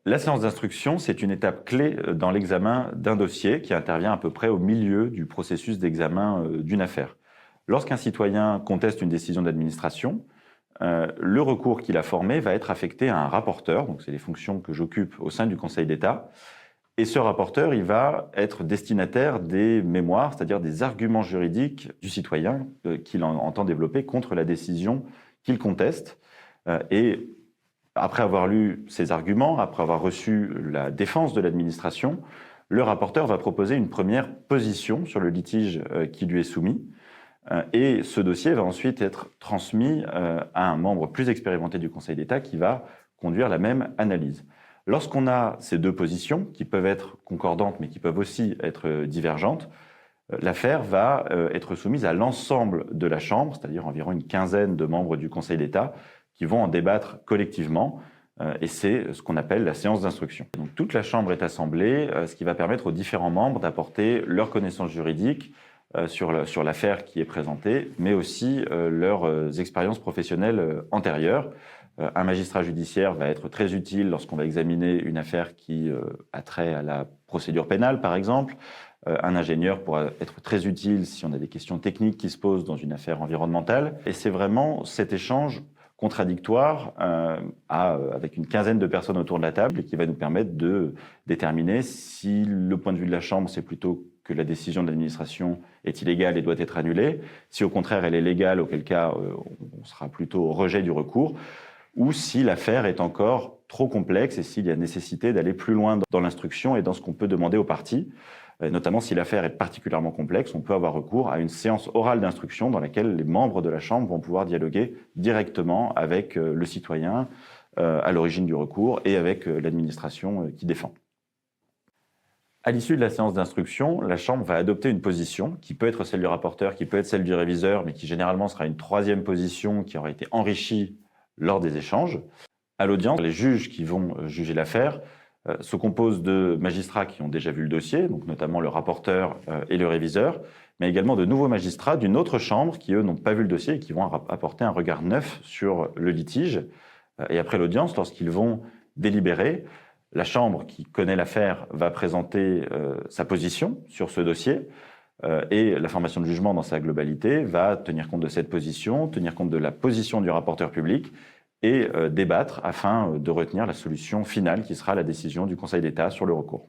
La séance d'instruction, c'est une étape clé dans l'examen d'un dossier qui intervient à peu près au milieu du processus d'examen d'une affaire. Lorsqu'un citoyen conteste une décision d'administration, le recours qu'il a formé va être affecté à un rapporteur, donc c'est les fonctions que j'occupe au sein du Conseil d'État, et ce rapporteur, il va être destinataire des mémoires, c'est-à-dire des arguments juridiques du citoyen qu'il entend développer contre la décision qu'il conteste. Et après avoir lu ces arguments, après avoir reçu la défense de l'administration, le rapporteur va proposer une première position sur le litige qui lui est soumis. Et ce dossier va ensuite être transmis à un membre plus expérimenté du Conseil d'État qui va conduire la même analyse. Lorsqu'on a ces deux positions, qui peuvent être concordantes mais qui peuvent aussi être divergentes, l'affaire va être soumise à l'ensemble de la Chambre, c'est-à-dire environ une quinzaine de membres du Conseil d'État qui vont en débattre collectivement, et c'est ce qu'on appelle la séance d'instruction. Donc toute la Chambre est assemblée, ce qui va permettre aux différents membres d'apporter leurs connaissances juridiques sur l'affaire qui est présentée, mais aussi leurs expériences professionnelles antérieures. Un magistrat judiciaire va être très utile lorsqu'on va examiner une affaire qui a trait à la procédure pénale, par exemple. Un ingénieur pourra être très utile si on a des questions techniques qui se posent dans une affaire environnementale. Et c'est vraiment cet échange contradictoire avec une quinzaine de personnes autour de la table qui va nous permettre de déterminer si le point de vue de la Chambre, c'est plutôt que la décision de l'administration est illégale et doit être annulée, si au contraire elle est légale, auquel cas on sera plutôt au rejet du recours, ou si l'affaire est encore trop complexe et s'il y a nécessité d'aller plus loin dans l'instruction et dans ce qu'on peut demander aux parties. Notamment si l'affaire est particulièrement complexe, on peut avoir recours à une séance orale d'instruction dans laquelle les membres de la Chambre vont pouvoir dialoguer directement avec le citoyen à l'origine du recours et avec l'administration qui défend. À l'issue de la séance d'instruction, la Chambre va adopter une position qui peut être celle du rapporteur, qui peut être celle du réviseur, mais qui généralement sera une troisième position qui aura été enrichie lors des échanges. À l'audience, les juges qui vont juger l'affaire se composent de magistrats qui ont déjà vu le dossier, donc notamment le rapporteur et le réviseur, mais également de nouveaux magistrats d'une autre chambre qui, eux, n'ont pas vu le dossier et qui vont apporter un regard neuf sur le litige. Et après l'audience, lorsqu'ils vont délibérer, la chambre qui connaît l'affaire va présenter sa position sur ce dossier et la formation de jugement dans sa globalité va tenir compte de cette position, tenir compte de la position du rapporteur public et débattre afin de retenir la solution finale qui sera la décision du Conseil d'État sur le recours.